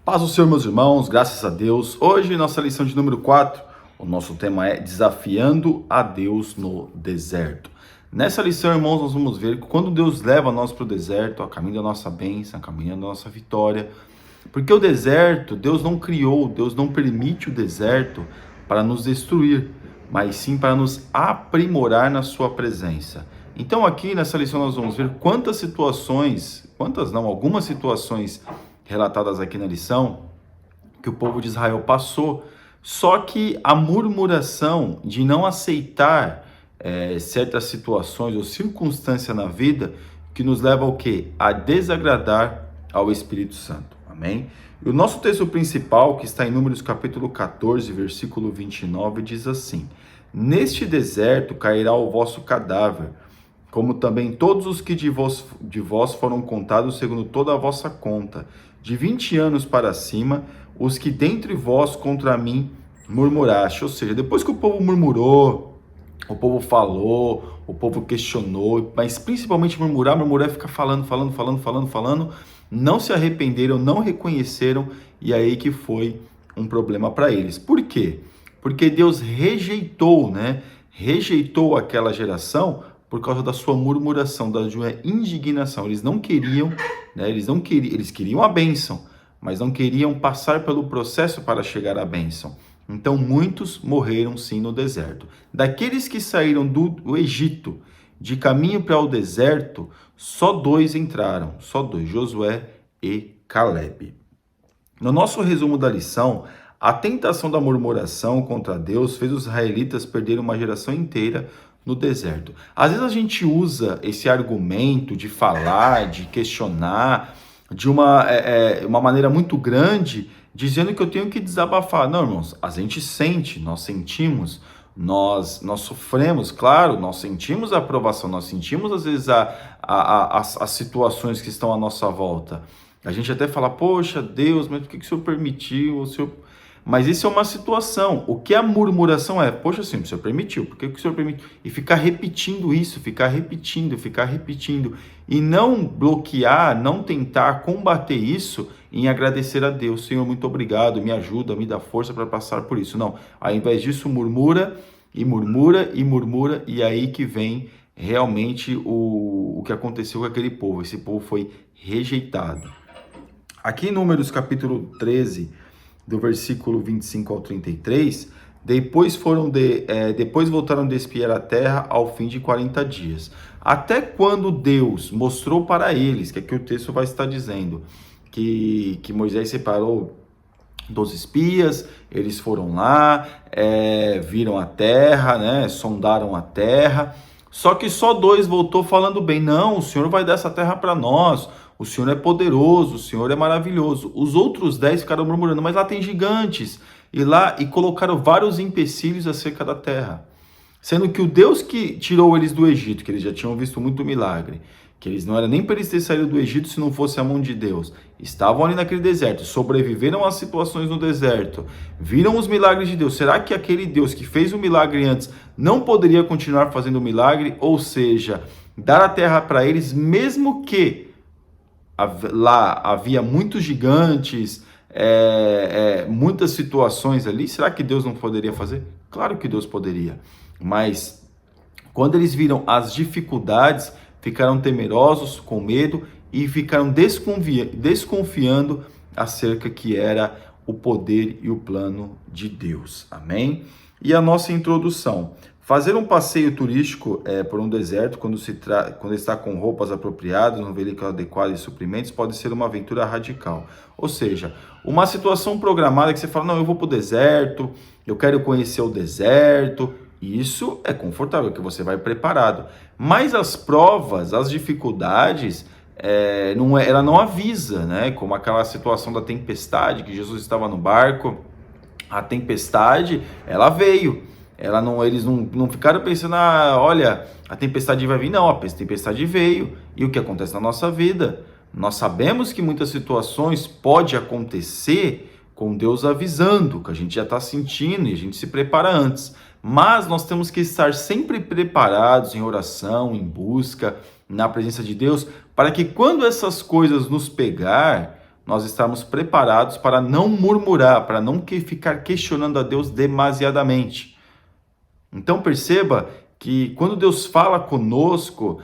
Paz do Senhor, meus irmãos, graças a Deus. Hoje, nossa lição de número 4, o nosso tema é Desafiando a Deus no Deserto. Nessa lição, irmãos, nós vamos ver que quando Deus leva nós para o deserto, a caminho da nossa bênção, a caminho da nossa vitória, porque o deserto, Deus não criou, Deus não permite o deserto para nos destruir, mas sim para nos aprimorar na sua presença. Então aqui nessa lição nós vamos ver algumas situações relatadas aqui na lição, que o povo de Israel passou, só que a murmuração de não aceitar certas situações ou circunstâncias na vida, que nos leva ao quê? A desagradar ao Espírito Santo, amém? E o nosso texto principal, que está em Números capítulo 14, versículo 29, diz assim: Neste deserto cairá o vosso cadáver, como também todos os que de vós foram contados segundo toda a vossa conta, de 20 anos para cima, os que dentre vós contra mim murmuraste. Ou seja, depois que o povo murmurou, o povo falou, o povo questionou, mas principalmente murmurar é ficar falando, não se arrependeram, não reconheceram, e aí que foi um problema para eles. Por quê? Porque Deus rejeitou aquela geração por causa da sua murmuração, da sua indignação. Eles não queriam, eles queriam a bênção, mas não queriam passar pelo processo para chegar à bênção. Então muitos morreram sim no deserto. Daqueles que saíram do Egito de caminho para o deserto, só 2 entraram, Josué e Caleb. No nosso resumo da lição, a tentação da murmuração contra Deus fez os israelitas perderem uma geração inteira no deserto. Às vezes a gente usa esse argumento de falar, de questionar, de uma maneira muito grande, dizendo que eu tenho que desabafar. Não, irmãos, a gente sente, nós sentimos, nós sofremos, claro, nós sentimos a aprovação, nós sentimos às vezes as situações que estão à nossa volta. A gente até fala, poxa, Deus, mas por que o Senhor permitiu? Mas isso é uma situação. O que a murmuração é? Poxa, sim, o Senhor permitiu. Por que o Senhor permitiu? E ficar repetindo isso, ficar repetindo. E não bloquear, não tentar combater isso em agradecer a Deus. Senhor, muito obrigado, me ajuda, me dá força para passar por isso. Não, ao invés disso, murmura, e aí que vem realmente o que aconteceu com aquele povo. Esse povo foi rejeitado. Aqui em Números capítulo 13, do versículo 25 ao 33, depois voltaram a espiar a terra ao fim de 40 dias. Até quando Deus mostrou para eles, que aqui o texto vai estar dizendo, que Moisés separou 12 espias, eles foram lá, viram a terra, sondaram a terra, só que só 2 voltou falando bem. Não, o Senhor vai dar essa terra para nós, o Senhor é poderoso, o Senhor é maravilhoso. Os outros 10 ficaram murmurando, mas lá tem gigantes. E colocaram vários empecilhos acerca da terra. Sendo que o Deus que tirou eles do Egito, que eles já tinham visto muito milagre, que eles não era nem para eles terem saído do Egito se não fosse a mão de Deus. Estavam ali naquele deserto, sobreviveram às situações no deserto, viram os milagres de Deus. Será que aquele Deus que fez o milagre antes não poderia continuar fazendo o milagre? Ou seja, dar a terra para eles, mesmo que lá havia muitos gigantes, muitas situações ali. Será que Deus não poderia fazer? Claro que Deus poderia, mas quando eles viram as dificuldades, ficaram temerosos, com medo, e ficaram desconfiando acerca que era o poder e o plano de Deus. Amém? E a nossa introdução: fazer um passeio turístico por um deserto, quando está com roupas apropriadas, um veículo adequado e suprimentos, pode ser uma aventura radical. Ou seja, uma situação programada que você fala, não, eu vou para o deserto, eu quero conhecer o deserto. Isso é confortável, que você vai preparado. Mas as provas, as dificuldades, ela não avisa, como aquela situação da tempestade, que Jesus estava no barco, a tempestade, ela veio. Eles não ficaram pensando, olha, a tempestade vai vir. Não, a tempestade veio. E o que acontece na nossa vida? Nós sabemos que muitas situações pode acontecer com Deus avisando, que a gente já está sentindo e a gente se prepara antes. Mas nós temos que estar sempre preparados em oração, em busca, na presença de Deus, para que quando essas coisas nos pegar, nós estarmos preparados para não murmurar, para não ficar questionando a Deus demasiadamente. Então perceba que quando Deus fala conosco,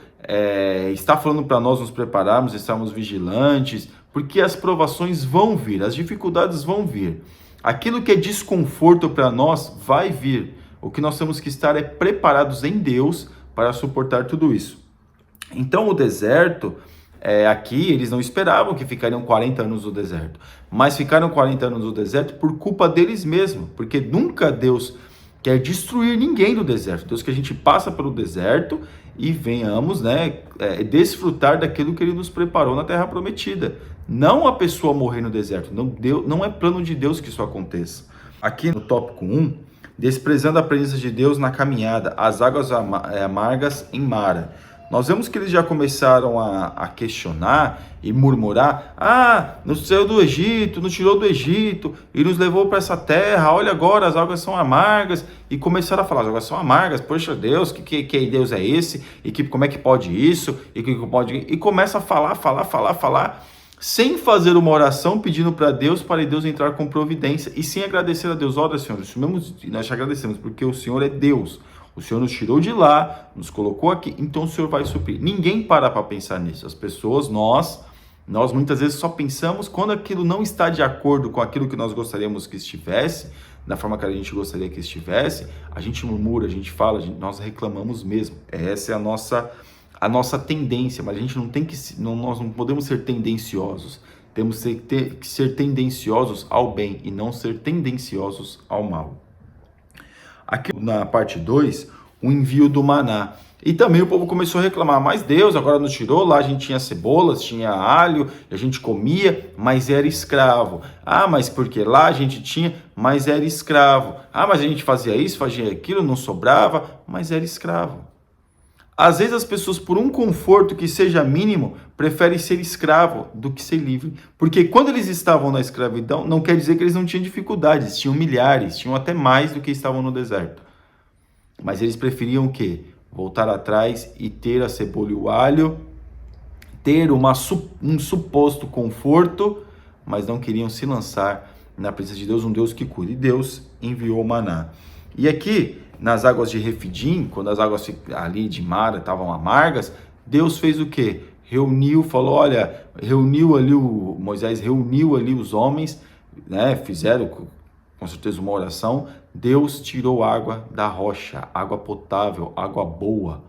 está falando para nós nos prepararmos, estarmos vigilantes, porque as provações vão vir, as dificuldades vão vir. Aquilo que é desconforto para nós vai vir. O que nós temos que estar é preparados em Deus para suportar tudo isso. Então o deserto, aqui eles não esperavam que ficariam 40 anos no deserto, mas ficaram 40 anos no deserto por culpa deles mesmos, porque nunca Deus quer destruir ninguém no deserto. Deus quer que a gente passe pelo deserto e venhamos, desfrutar daquilo que Ele nos preparou na Terra Prometida. Não a pessoa morrer no deserto, não é plano de Deus que isso aconteça. Aqui no tópico 1, desprezando a presença de Deus na caminhada, as águas amargas em Mara. Nós vemos que eles já começaram a questionar e murmurar: nos saiu do Egito, nos tirou do Egito e nos levou para essa terra, olha agora, as águas são amargas. E começaram a falar: as águas são amargas, poxa Deus, que Deus é esse? E como é que pode isso? E começa a falar, sem fazer uma oração pedindo para Deus entrar com providência e sem agradecer a Deus. Olha, Senhor, isso mesmo, nós te agradecemos porque o Senhor é Deus. O Senhor nos tirou de lá, nos colocou aqui, então o Senhor vai suprir. Ninguém para pensar nisso. As pessoas, nós muitas vezes só pensamos quando aquilo não está de acordo com aquilo que nós gostaríamos que estivesse, da forma que a gente gostaria que estivesse, a gente murmura, a gente fala, nós reclamamos mesmo. Essa é a nossa tendência, mas a gente nós não podemos ser tendenciosos. Temos que ser tendenciosos ao bem e não ser tendenciosos ao mal. Aqui na parte 2, o envio do maná. E também o povo começou a reclamar: mas Deus agora nos tirou, lá a gente tinha cebolas, tinha alho, a gente comia, mas era escravo. Mas porque lá a gente tinha, mas era escravo. Mas a gente fazia isso, fazia aquilo, não sobrava, mas era escravo. Às vezes as pessoas, por um conforto que seja mínimo, preferem ser escravo do que ser livre. Porque quando eles estavam na escravidão, não quer dizer que eles não tinham dificuldades, tinham milhares, tinham até mais do que estavam no deserto. Mas eles preferiam o quê? Voltar atrás e ter a cebola e o alho, ter um suposto conforto, mas não queriam se lançar na presença de Deus, um Deus que cuida. E Deus enviou o maná. E aqui, nas águas de Refidim, quando as águas ali de Mara estavam amargas, Deus fez o quê? Moisés reuniu ali os homens, fizeram com certeza uma oração. Deus tirou água da rocha, água potável, água boa.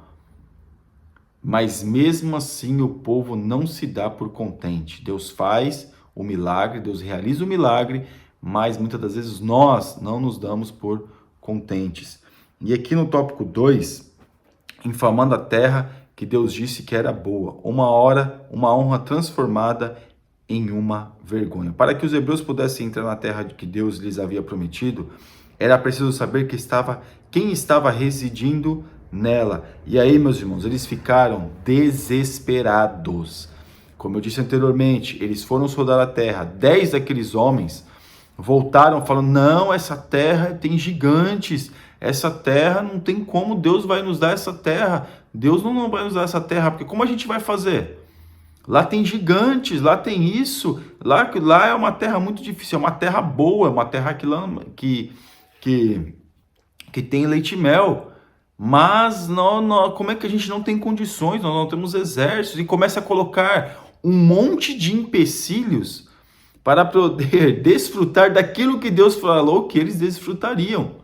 Mas mesmo assim o povo não se dá por contente. Deus faz o milagre, Deus realiza o milagre, mas muitas das vezes nós não nos damos por contentes. E aqui no tópico 2, infamando a terra que Deus disse que era boa, uma honra transformada em uma vergonha. Para que os hebreus pudessem entrar na terra que Deus lhes havia prometido, era preciso saber quem estava residindo nela. E aí, meus irmãos, eles ficaram desesperados. Como eu disse anteriormente, eles foram soldar a terra. 10 daqueles homens voltaram falando: não, essa terra tem gigantes, essa terra não tem como Deus vai nos dar essa terra. Deus não vai nos dar essa terra, porque como a gente vai fazer? Lá tem gigantes, lá tem isso, lá é uma terra muito difícil, é uma terra boa, é uma terra que tem leite e mel. Mas como é que a gente não tem condições? Nós não temos exércitos. E começa a colocar um monte de empecilhos para poder desfrutar daquilo que Deus falou que eles desfrutariam.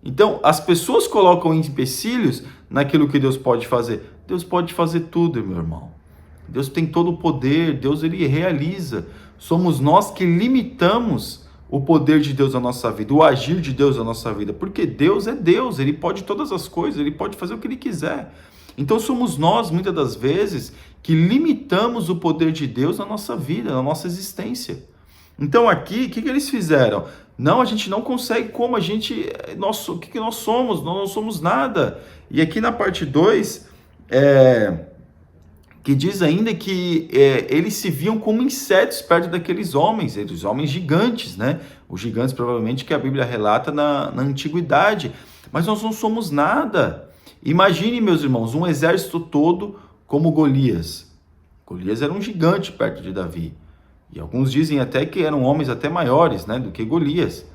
Então, as pessoas colocam empecilhos naquilo que Deus pode fazer. Deus pode fazer tudo, meu irmão. Deus tem todo o poder, Deus ele realiza. Somos nós que limitamos o poder de Deus na nossa vida, o agir de Deus na nossa vida. Porque Deus é Deus, Ele pode todas as coisas, Ele pode fazer o que Ele quiser. Então somos nós, muitas das vezes, que limitamos o poder de Deus na nossa vida, na nossa existência. Então aqui, o que eles fizeram? Não, a gente não consegue, como o que nós somos? Nós não somos nada. E aqui na parte 2, que diz ainda que eles se viam como insetos perto daqueles homens, os homens gigantes, né? Os gigantes provavelmente que a Bíblia relata na antiguidade. Mas nós não somos nada. Imagine, meus irmãos, um exército todo como Golias. Golias era um gigante perto de Davi. E alguns dizem até que eram homens até maiores, né, do que Golias.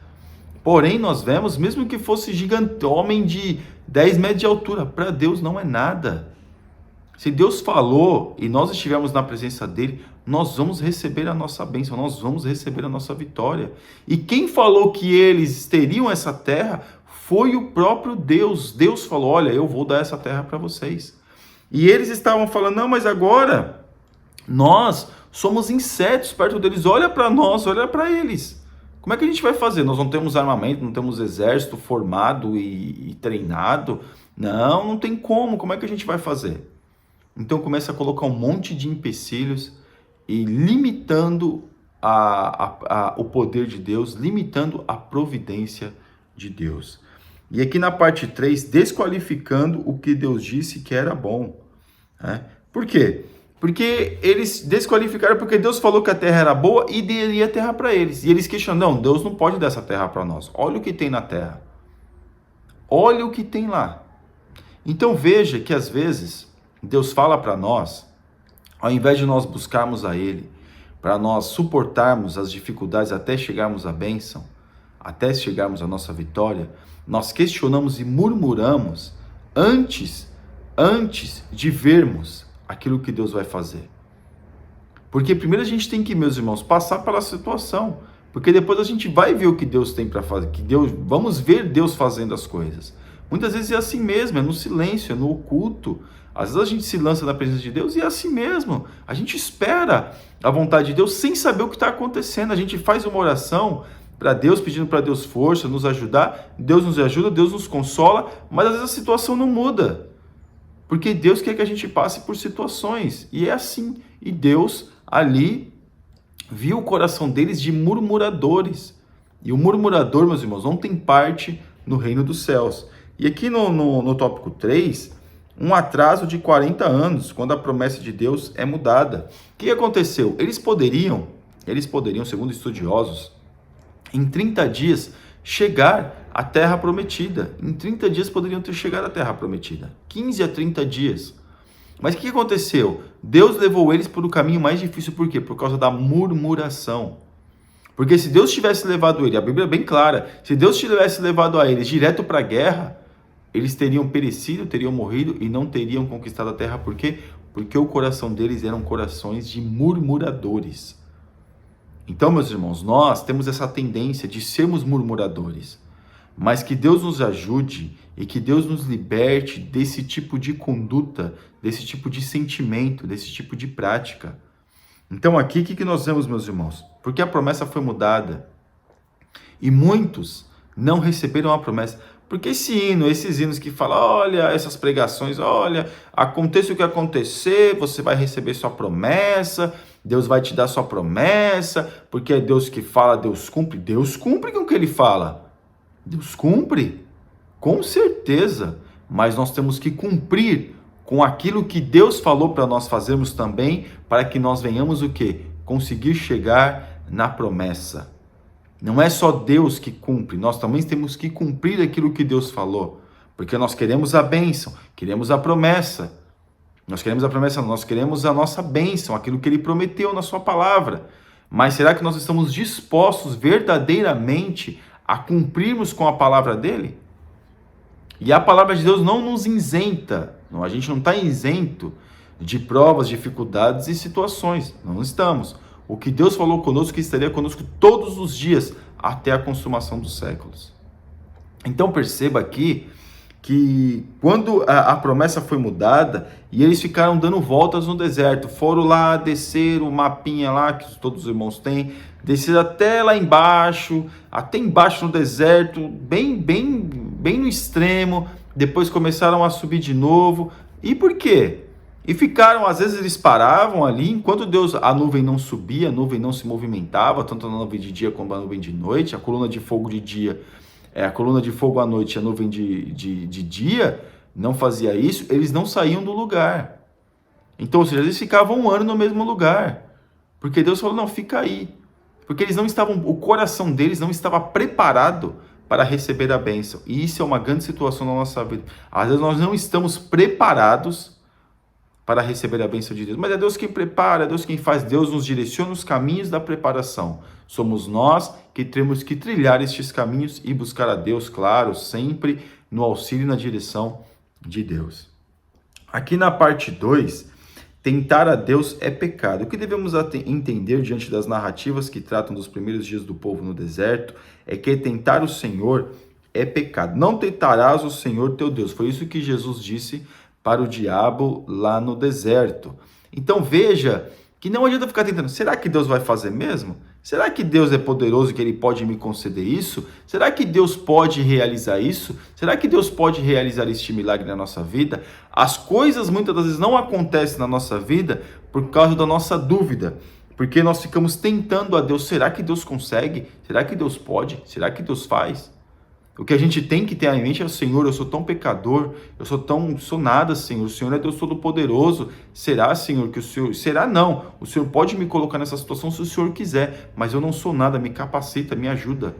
Porém, nós vemos, mesmo que fosse gigante, homem de 10 metros de altura, para Deus não é nada. Se Deus falou e nós estivermos na presença dele, nós vamos receber a nossa bênção, nós vamos receber a nossa vitória. E quem falou que eles teriam essa terra foi o próprio Deus. Deus falou, olha, eu vou dar essa terra para vocês. E eles estavam falando, não, mas agora nós somos insetos perto deles, olha para nós, olha para eles. Como é que a gente vai fazer? Nós não temos armamento, não temos exército formado e treinado. Não tem como é que a gente vai fazer? Então começa a colocar um monte de empecilhos e limitando o poder de Deus, limitando a providência de Deus. E aqui na parte 3, desqualificando o que Deus disse que era bom. Né? Por quê? Porque eles desqualificaram porque Deus falou que a terra era boa e daria a terra para eles. E eles questionam, não, Deus não pode dar essa terra para nós. Olha o que tem na terra. Olha o que tem lá. Então veja que às vezes Deus fala para nós, ao invés de nós buscarmos a Ele, para nós suportarmos as dificuldades até chegarmos à bênção, até chegarmos à nossa vitória, nós questionamos e murmuramos antes de vermos aquilo que Deus vai fazer. Porque primeiro a gente tem que, meus irmãos, passar pela situação, porque depois a gente vai ver o que Deus tem para fazer, vamos ver Deus fazendo as coisas. Muitas vezes é assim mesmo, é no silêncio, é no oculto. Às vezes a gente se lança na presença de Deus e é assim mesmo. A gente espera a vontade de Deus sem saber o que está acontecendo. A gente faz uma oração para Deus, pedindo para Deus força, nos ajudar. Deus nos ajuda, Deus nos consola, mas às vezes a situação não muda. Porque Deus quer que a gente passe por situações. E é assim. E Deus ali viu o coração deles de murmuradores. E o murmurador, meus irmãos, não tem parte no reino dos céus. E aqui no tópico 3, um atraso de 40 anos, quando a promessa de Deus é mudada. O que aconteceu? Eles poderiam, segundo estudiosos, em 30 dias chegar à terra prometida. Em 30 dias poderiam ter chegado à terra prometida. 15 a 30 dias. Mas o que aconteceu? Deus levou eles por um caminho mais difícil. Por quê? Por causa da murmuração. Porque se Deus tivesse levado ele, a Bíblia é bem clara, se Deus tivesse levado a eles direto para a guerra, eles teriam perecido, teriam morrido e não teriam conquistado a terra. Por quê? Porque o coração deles eram corações de murmuradores. Então, meus irmãos, nós temos essa tendência de sermos murmuradores. Mas que Deus nos ajude e que Deus nos liberte desse tipo de conduta, desse tipo de sentimento, desse tipo de prática. Então aqui, o que nós vemos, meus irmãos? Porque a promessa foi mudada e muitos não receberam a promessa. Porque esses hinos que falam, olha, essas pregações, olha, aconteça o que acontecer, você vai receber sua promessa, Deus vai te dar sua promessa, porque é Deus que fala, Deus cumpre. Deus cumpre com o que Ele fala. Deus cumpre, com certeza, mas nós temos que cumprir com aquilo que Deus falou para nós fazermos também, para que nós venhamos o quê? Conseguir chegar na promessa. Não é só Deus que cumpre, nós também temos que cumprir aquilo que Deus falou, porque nós queremos a bênção, queremos a promessa. Nós queremos a promessa, nós queremos a nossa bênção, aquilo que Ele prometeu na sua palavra. Mas será que nós estamos dispostos verdadeiramente a cumprirmos com a palavra dele? E a palavra de Deus não nos isenta, a gente não está isento de provas, dificuldades e situações, não estamos. O que Deus falou conosco, que estaria conosco todos os dias, até a consumação dos séculos. Então perceba aqui que quando a promessa foi mudada e eles ficaram dando voltas no deserto, foram lá descer o mapinha lá que todos os irmãos têm, descer até lá embaixo, até embaixo no deserto, bem no extremo, depois começaram a subir de novo. E por quê? E ficaram, às vezes eles paravam ali, enquanto a nuvem não subia, a nuvem não se movimentava, tanto a nuvem de dia como a nuvem de noite, a coluna de fogo de dia, a coluna de fogo à noite, a nuvem de dia, não fazia isso, eles não saíam do lugar. Então, ou seja, eles ficavam um ano no mesmo lugar, porque Deus falou, não, fica aí, porque eles não estavam, o coração deles não estava preparado para receber a bênção, e isso é uma grande situação na nossa vida. Às vezes nós não estamos preparados para receber a bênção de Deus. Mas é Deus quem prepara, é Deus quem faz, Deus nos direciona os caminhos da preparação. Somos nós que temos que trilhar estes caminhos e buscar a Deus, claro, sempre no auxílio e na direção de Deus. Aqui na parte 2, tentar a Deus é pecado. O que devemos entender diante das narrativas que tratam dos primeiros dias do povo no deserto é que tentar o Senhor é pecado. Não tentarás o Senhor teu Deus. Foi isso que Jesus disse para o diabo lá no deserto. Então veja que não adianta ficar tentando. Será que Deus vai fazer mesmo? Será que Deus é poderoso, que Ele pode me conceder isso? Será que Deus pode realizar isso? Será que Deus pode realizar este milagre na nossa vida? As coisas muitas das vezes não acontecem na nossa vida por causa da nossa dúvida. Porque nós ficamos tentando a Deus. Será que Deus consegue? Será que Deus pode? Será que Deus faz? O que a gente tem que ter em mente é: Senhor, eu sou tão pecador, sou nada, Senhor. O Senhor é Deus Todo-Poderoso. Será, Senhor, que o Senhor... Será não. O Senhor pode me colocar nessa situação se o Senhor quiser, mas eu não sou nada, me capacita, me ajuda.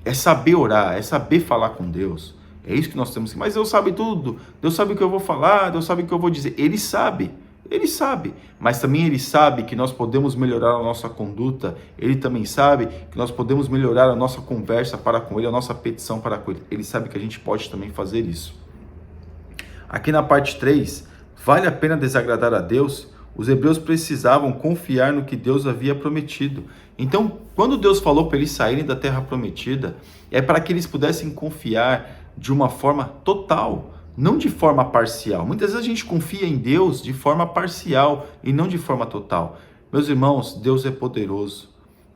É saber orar, é saber falar com Deus. É isso que nós temos que... Mas Deus sabe tudo. Deus sabe o que eu vou falar, Deus sabe o que eu vou dizer. Ele sabe. Ele sabe, mas também Ele sabe que nós podemos melhorar a nossa conduta. Ele também sabe que nós podemos melhorar a nossa conversa para com Ele, a nossa petição para com Ele. Ele sabe que a gente pode também fazer isso. Aqui na parte 3, vale a pena desagradar a Deus? Os hebreus precisavam confiar no que Deus havia prometido. Então, quando Deus falou para eles saírem da terra prometida, é para que eles pudessem confiar de uma forma total, não de forma parcial. Muitas vezes a gente confia em Deus de forma parcial e não de forma total. Meus irmãos, Deus é poderoso.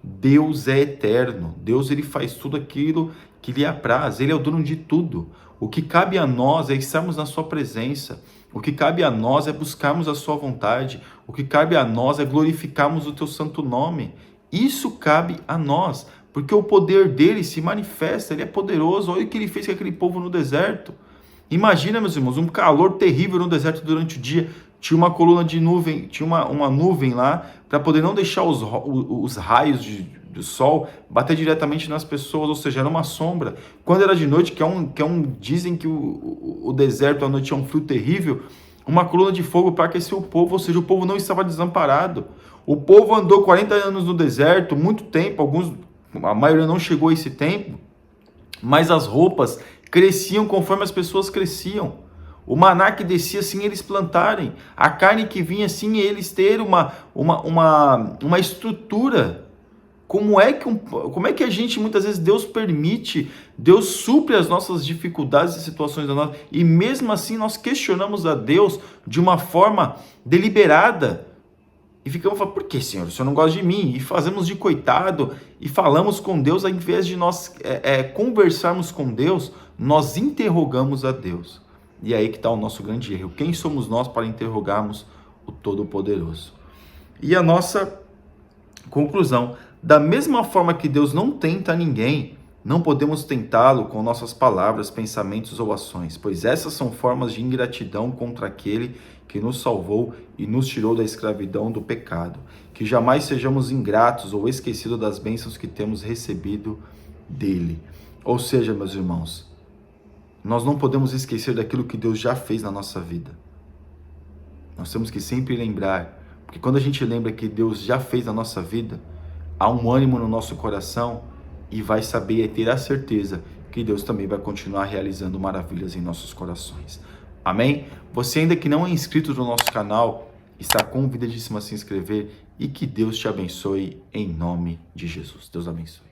Deus é eterno. Deus, Ele faz tudo aquilo que lhe apraz. Ele é o dono de tudo. O que cabe a nós é estarmos na sua presença. O que cabe a nós é buscarmos a sua vontade. O que cabe a nós é glorificarmos o teu santo nome. Isso cabe a nós, porque o poder dele se manifesta. Ele é poderoso. Olha o que ele fez com aquele povo no deserto. Imagina, meus irmãos, um calor terrível no deserto durante o dia. Tinha uma coluna de nuvem, tinha uma nuvem lá, para poder não deixar os raios do sol bater diretamente nas pessoas, ou seja, era uma sombra. Quando era de noite, dizem que o deserto à noite é um frio terrível, uma coluna de fogo para aquecer o povo, ou seja, o povo não estava desamparado. O povo andou 40 anos no deserto, muito tempo, a maioria não chegou a esse tempo, mas as roupas cresciam conforme as pessoas cresciam. O maná que descia assim eles plantarem. A carne que vinha assim eles terem uma estrutura. Como é que a gente, muitas vezes, Deus permite, Deus supre as nossas dificuldades e situações da nossa, e mesmo assim nós questionamos a Deus de uma forma deliberada. E ficamos falando: por que, Senhor? O Senhor não gosta de mim? E fazemos de coitado e falamos com Deus, ao invés de nós conversarmos com Deus, nós interrogamos a Deus. E aí que está o nosso grande erro. Quem somos nós para interrogarmos o Todo-Poderoso? E a nossa conclusão: da mesma forma que Deus não tenta ninguém, não podemos tentá-lo com nossas palavras, pensamentos ou ações, pois essas são formas de ingratidão contra aquele que nos salvou e nos tirou da escravidão do pecado. Que jamais sejamos ingratos ou esquecidos das bênçãos que temos recebido dele. Ou seja, meus irmãos, nós não podemos esquecer daquilo que Deus já fez na nossa vida. Nós temos que sempre lembrar, porque quando a gente lembra que Deus já fez na nossa vida, há um ânimo no nosso coração e vai saber e ter a certeza que Deus também vai continuar realizando maravilhas em nossos corações. Amém? Você ainda que não é inscrito no nosso canal, está convidadíssimo a se inscrever e que Deus te abençoe em nome de Jesus. Deus abençoe.